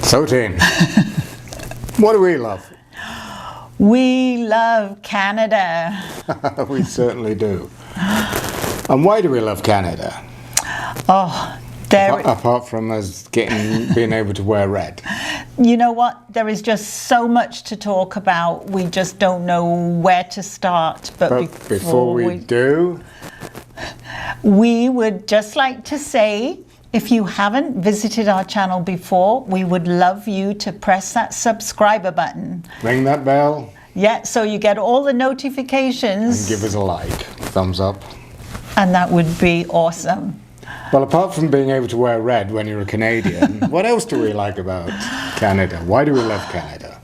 So, Tim, what do we love? We love Canada. We certainly do. And why do we love Canada? Oh, Apart from us being able to wear red. You know what? There is just so much to talk about. We just don't know where to start. But before we do, we would just like to say, if you haven't visited our channel before, we would love you to press that subscriber button. Ring that bell. Yeah, so you get all the notifications. And give us a like, thumbs up. And that would be awesome. Well, apart from being able to wear red when you're a Canadian, what else do we like about Canada? Why do we love Canada?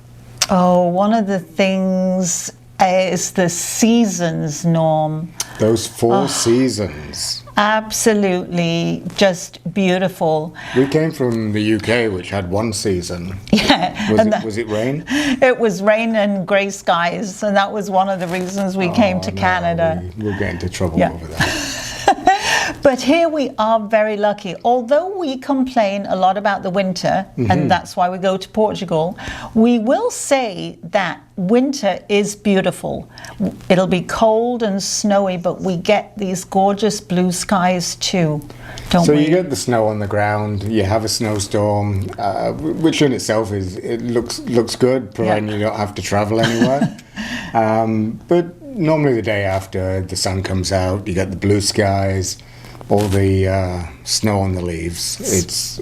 Oh, one of the things is the seasons, Norm. Those four seasons. Absolutely, just beautiful. We came from the UK, which had one season. Yeah. Was it rain? It was rain and grey skies, and that was one of the reasons we came to Canada. We'll get into trouble over that. But here we are very lucky. Although we complain a lot about the winter, and that's why we go to Portugal, we will say that winter is beautiful. It'll be cold and snowy, but we get these gorgeous blue skies too, don't we? So you get the snow on the ground, you have a snowstorm, which in itself looks good, providing you don't have to travel anywhere. But normally the day after, the sun comes out, you get the blue skies, all the snow on the leaves.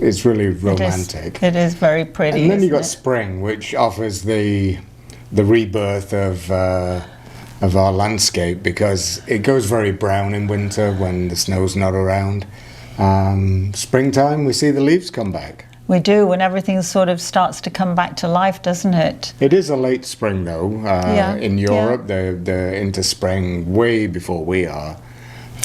It's really romantic. It is very pretty. And then you got spring, which offers the rebirth of our landscape, because it goes very brown in winter when the snow's not around. Springtime, we see the leaves come back. We do, and everything sort of starts to come back to life, doesn't it? It is a late spring, though. In Europe, they're into spring way before we are.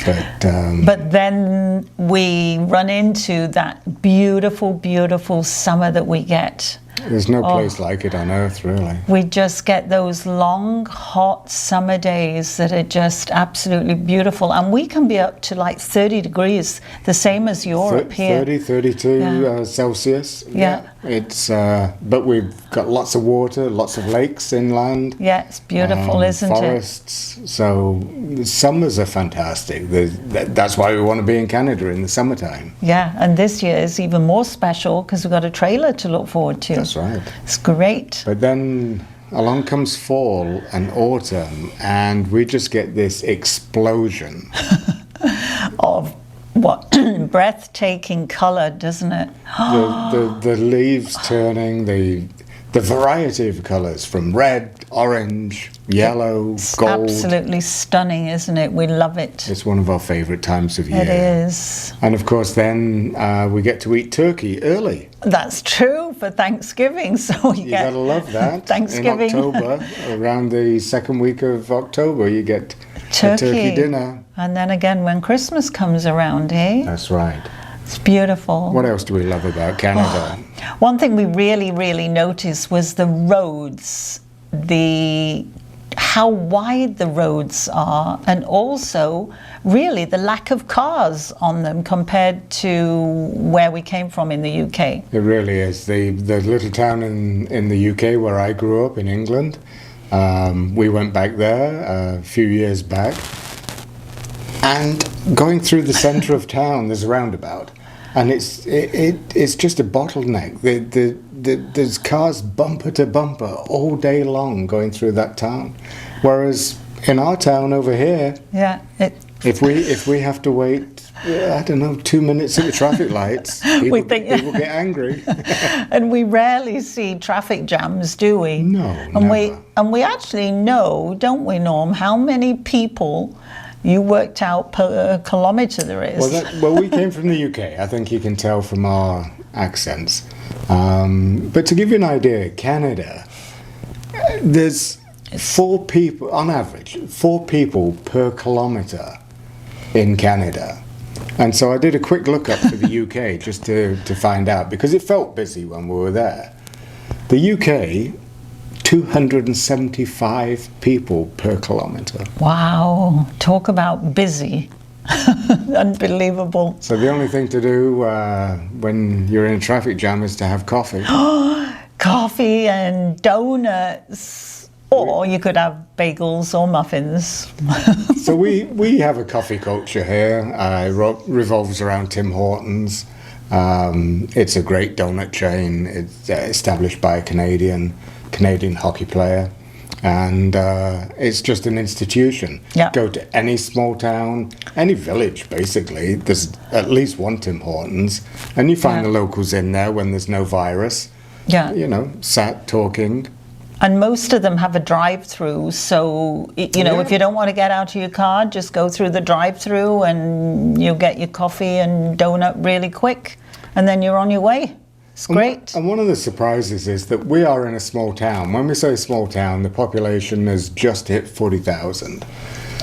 But then we run into that beautiful, beautiful summer that we get. There's no place like it on earth, really. We just get those long, hot summer days that are just absolutely beautiful. And we can be up to like 30 degrees, the same as Europe here. 30, 32 Celsius. Yeah. It's, but we've got lots of water, lots of lakes inland. Yeah, it's beautiful, isn't forests. So the summers are fantastic. That's why we want to be in Canada in the summertime. Yeah, and this year is even more special because we've got a trailer to look forward to. That's right. It's great. But then along comes fall and autumn, and we just get this explosion of what breathtaking colour, doesn't it? the leaves turning, the variety of colours from red, orange, yellow, it's gold. Absolutely stunning, isn't it? We love it. It's one of our favourite times of year. It is. And of course then we get to eat turkey early. That's true, for Thanksgiving. So you gotta love that. Thanksgiving. In October, around the second week of October, you get a turkey dinner. And then again when Christmas comes around, eh? That's right. It's beautiful. What else do we love about Canada? One thing we really, really noticed was the roads, how wide the roads are, and also really the lack of cars on them compared to where we came from in the UK. It really is. The little town in the UK where I grew up in England, we went back there a few years back, and going through the centre of town there's a roundabout, and it's just a bottleneck. There's cars bumper to bumper all day long going through that town, whereas in our town over here, if we have to wait, I don't know, 2 minutes at the traffic lights, people get angry. And we rarely see traffic jams, do we? No, never. And we actually know, don't we, Norm, how many people you worked out per kilometre there is. Well, we came from the UK. I think you can tell from our accents. But to give you an idea, Canada, there's 4 people, on average, 4 people per kilometre in Canada. And so I did a quick look up for the UK just to find out, because it felt busy when we were there. The UK, 275 people per kilometre. Wow, talk about busy. Unbelievable. So the only thing to do when you're in a traffic jam is to have coffee. Coffee and donuts. Or you could have bagels or muffins. So we have a coffee culture here. It revolves around Tim Hortons. It's a great donut chain. It's established by a Canadian hockey player. And it's just an institution. Yeah. Go to any small town, any village, basically. There's at least one Tim Hortons. And you find the locals in there when there's no virus. Yeah. You know, sat talking. And most of them have a drive-through, so if you don't want to get out of your car, just go through the drive-through and you'll get your coffee and donut really quick, and then you're on your way. It's great. And one of the surprises is that we are in a small town. When we say small town, the population has just hit 40,000.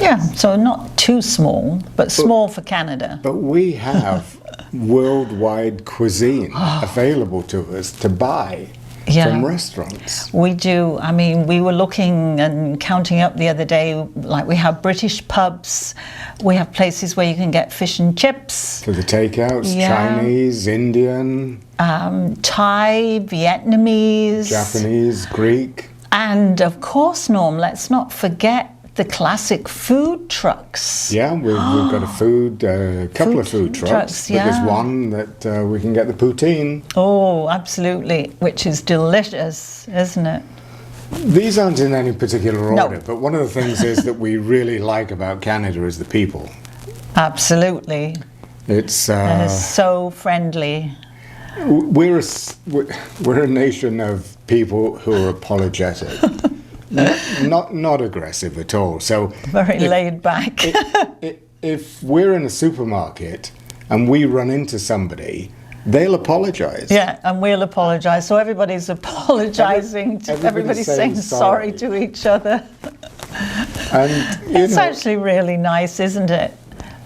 Yeah, so not too small, but small for Canada. But we have worldwide cuisine available to us to buy. From restaurants. We do. I mean, we were looking and counting up the other day, like we have British pubs, we have places where you can get fish and chips. For the takeouts, Chinese, Indian, Thai, Vietnamese, Japanese, Greek. And of course, Norm, let's not forget the classic food trucks. Yeah, we've got a couple of food trucks. But there's one that we can get the poutine. Oh, absolutely, which is delicious, isn't it? These aren't in any particular order, but one of the things is that we really like about Canada is the people. Absolutely. It's so friendly. We're a nation of people who are apologetic. Not aggressive at all. So very laid back. If we're in a supermarket and we run into somebody, they'll apologize. Yeah, and we'll apologize. So everybody's apologizing. Everybody's saying sorry to each other. And it's actually really nice, isn't it?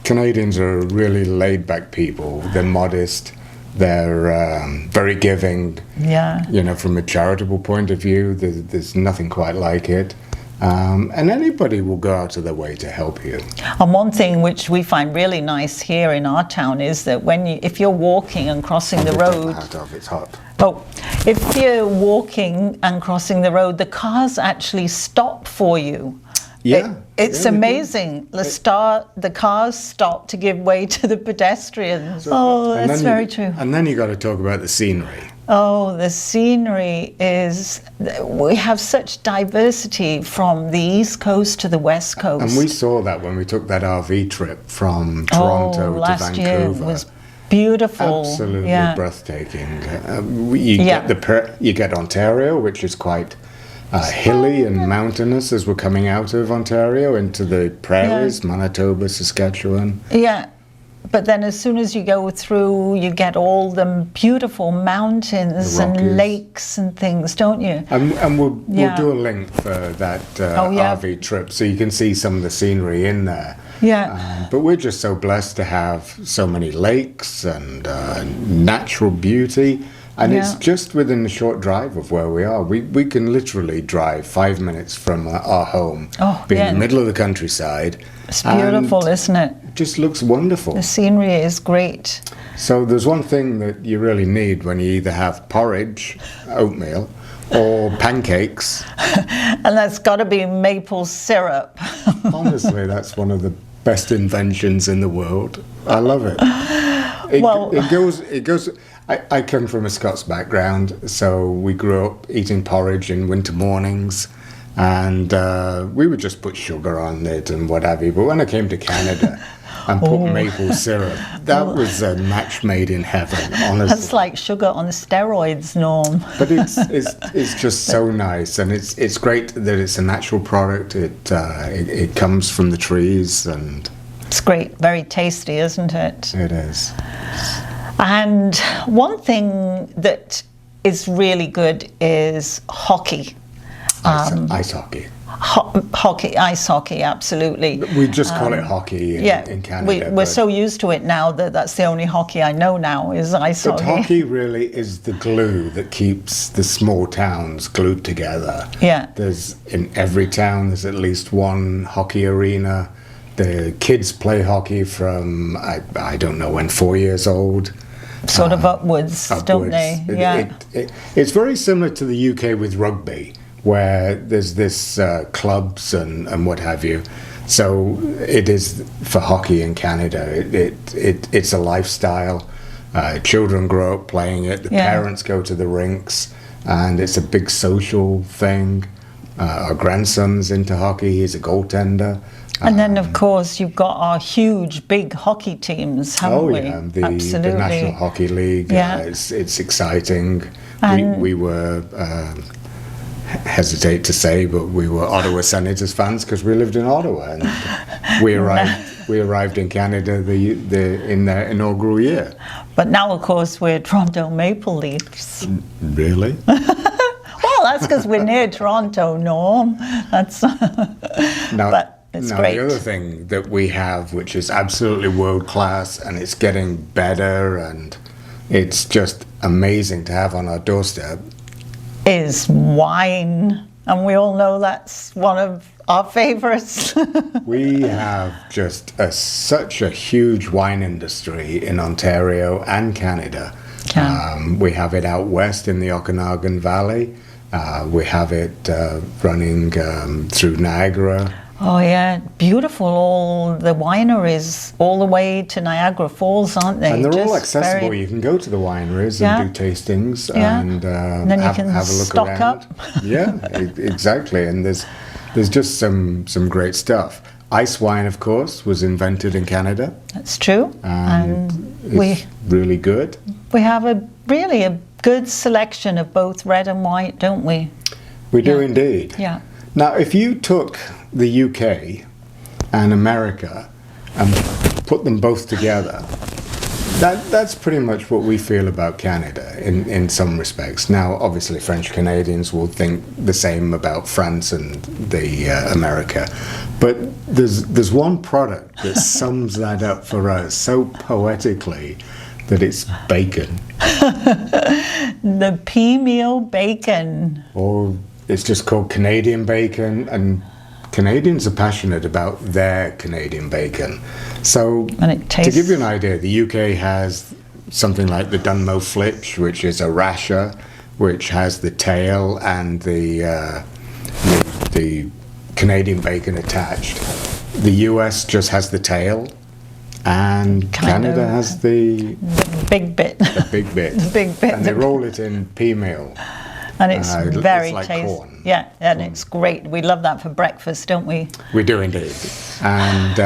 Canadians are really laid back people. They're modest. They're very giving. Yeah. From a charitable point of view, there's nothing quite like it. And anybody will go out of their way to help you. And one thing which we find really nice here in our town is that if you're walking and crossing the road, it's hot. Oh, if you're walking and crossing the road, the cars actually stop for you. Yeah, it's amazing. The cars stop to give way to the pedestrians. That's very true. And then you got to talk about the scenery. Oh, the scenery is, we have such diversity from the East Coast to the West Coast. And we saw that when we took that RV trip from Toronto to last Vancouver. Year was beautiful. Absolutely breathtaking. You get Ontario, which is quite hilly and mountainous as we're coming out of Ontario into the prairies, Manitoba, Saskatchewan. Yeah. But then as soon as you go through, you get all the beautiful mountains and lakes and things, don't you? And we'll do a link for that RV trip so you can see some of the scenery in there. Yeah. But we're just so blessed to have so many lakes and natural beauty. And it's just within a short drive of where we are. We can literally drive 5 minutes from our home, be in the middle of the countryside. It's beautiful, isn't it? It just looks wonderful. The scenery is great. So there's one thing that you really need when you either have porridge, oatmeal, or pancakes. And that's got to be maple syrup. Honestly, that's one of the best inventions in the world. I love it. It goes. I come from a Scots background, so we grew up eating porridge in winter mornings, and we would just put sugar on it and what have you. But when I came to Canada and put maple syrup, that was a match made in heaven, honestly. That's like sugar on steroids, Norm. But it's just so nice, and it's great that it's a natural product. It comes from the trees, and it's great, very tasty, isn't it? It is. And one thing that is really good is hockey. Ice hockey. Ice hockey, absolutely. We just call it hockey in Canada. We're so used to it now that that's the only hockey I know now is ice hockey. But hockey really is the glue that keeps the small towns glued together. Yeah. In every town, there's at least one hockey arena. the kids play hockey from, I don't know when, 4 years old. Sort of upwards, don't they? Yeah. It's very similar to the UK with rugby, where there's this clubs and what have you. So it is for hockey in Canada. It's a lifestyle. Children grow up playing it. The parents go to the rinks, and it's a big social thing. Our grandson's into hockey. He's a goaltender. And then, of course, you've got our huge, big hockey teams, haven't we? The National Hockey League. It's exciting. We were, hesitate to say, but we were Ottawa Senators fans because we lived in Ottawa, and we arrived in Canada in their inaugural year. But now, of course, we're Toronto Maple Leafs. Really? Well, that's because we're near Toronto, Norm. That's but it's great. The other thing that we have, which is absolutely world class, and it's getting better, and it's just amazing to have on our doorstep, is wine. And we all know that's one of our favorites. We have just such a huge wine industry in Ontario and Canada. We have it out west in the Okanagan Valley. We have it running through Niagara. Oh yeah, beautiful, all the wineries all the way to Niagara Falls, aren't they? And they're all accessible. You can go to the wineries and do tastings and then you can have a look stock around. up. Yeah, exactly. And there's just some great stuff. Ice wine, of course, was invented in Canada. That's true. And it's really good. We have a good selection of both red and white, don't we? We do indeed. Yeah. Now, if you took the UK and America and put them both together, that's pretty much what we feel about Canada in some respects. Now, obviously, French Canadians will think the same about France and the America, but there's one product that sums that up for us so poetically, that it's bacon. The pea meal bacon. Or it's just called Canadian bacon, and Canadians are passionate about their Canadian bacon. So, to give you an idea, the UK has something like the Dunmow Flitch, which is a rasher, which has the tail and the Canadian bacon attached. The US just has the tail, and Canada has the big bit. The big bit. The big bit. And they roll it in pea meal. And it's very like tasty. Corn. Yeah, and it's great. We love that for breakfast, don't we? We do indeed. And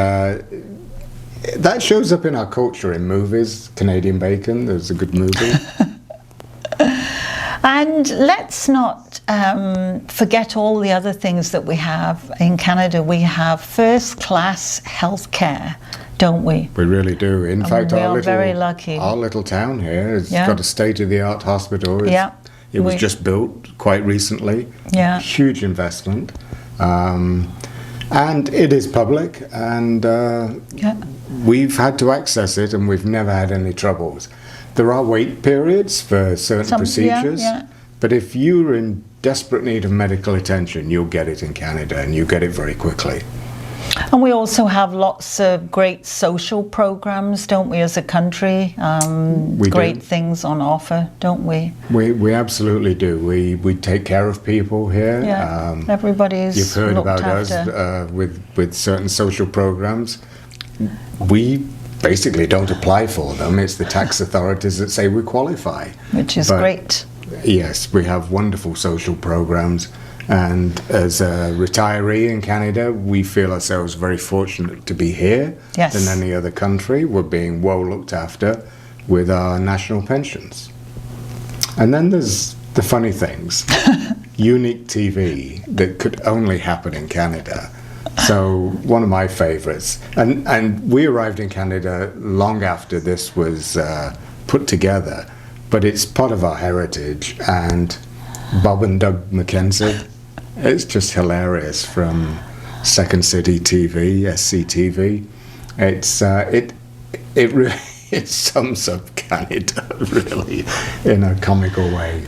that shows up in our culture in movies. Canadian bacon, there's a good movie. And let's not forget all the other things that we have in Canada. We have first-class healthcare, don't we? We really do. In fact, we are very lucky. Our little town here has got a state-of-the-art hospital. It was just built quite recently. Yeah. Huge investment. And it is public, and we've had to access it, and we've never had any troubles. There are wait periods for certain procedures, but if you're in desperate need of medical attention, you'll get it in Canada, and you get it very quickly. And we also have lots of great social programs, don't we, as a country? Great things on offer, don't we? We absolutely do. We take care of people here. Yeah, everybody's You've heard about us with certain social programs. We basically don't apply for them. It's the tax authorities that say we qualify. Which is great. Yes, we have wonderful social programs. And as a retiree in Canada, we feel ourselves very fortunate to be here than any other country. We're being well looked after with our national pensions. And then there's the funny things. Unique TV that could only happen in Canada. So one of my favorites. And we arrived in Canada long after this was put together. But it's part of our heritage. And Bob and Doug McKenzie, it's just hilarious from Second City TV, SCTV. It really sums up Canada really in a comical way.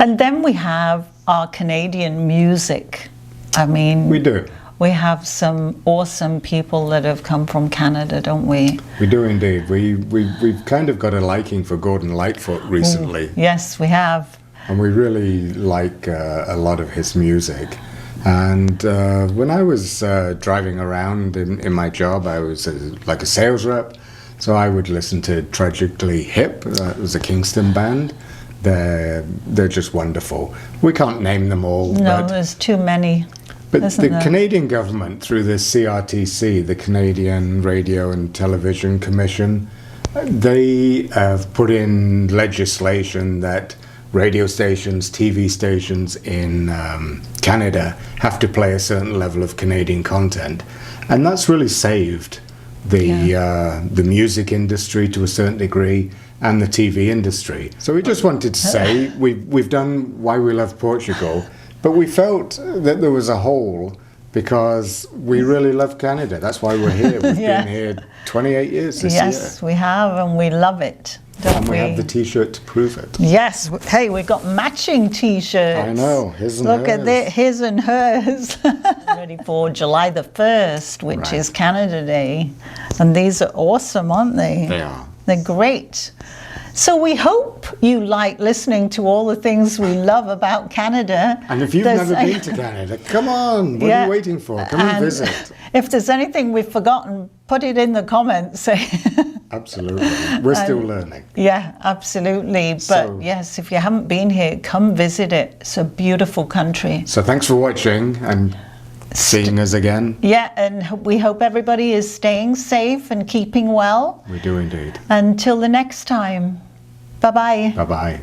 And then we have our Canadian music. I mean, we do. we have some awesome people that have come from Canada, don't we? We do indeed. We've kind of got a liking for Gordon Lightfoot recently. Yes, we have. And we really like a lot of his music. And when I was driving around in my job, I was like a sales rep. So I would listen to Tragically Hip. It was a Kingston band. They're just wonderful. We can't name them all. No, but there's too many. But isn't the there? Canadian government, through the CRTC, the Canadian Radio and Television Commission, they have put in legislation that radio stations, TV stations in Canada have to play a certain level of Canadian content. And that's really saved the music industry to a certain degree, and the TV industry. So we just wanted to say we've done Why We Love Portugal, but we felt that there was a hole because we really love Canada. That's why we're here. We've been here 28 years this year. Yes, we have, and we love it. Don't And we have the T-shirt to prove it. Yes. Hey, we've got matching T-shirts. I know, his and Look hers. at this, his and hers. Ready for July the 1st, which Right. is Canada Day. And these are awesome, aren't they? They are. They're great. So we hope you like listening to all the things we love about Canada. And if you've There's never been to Canada, come on. What are you waiting for? Come and visit. If there's anything we've forgotten, put it in the comments. Absolutely. We're still learning. Yeah, absolutely. But So- yes, if you haven't been here, come visit it. It's a beautiful country. So thanks for watching and seeing us again. Yeah, and we hope everybody is staying safe and keeping well. We do indeed. Until the next time, bye-bye. Bye-bye.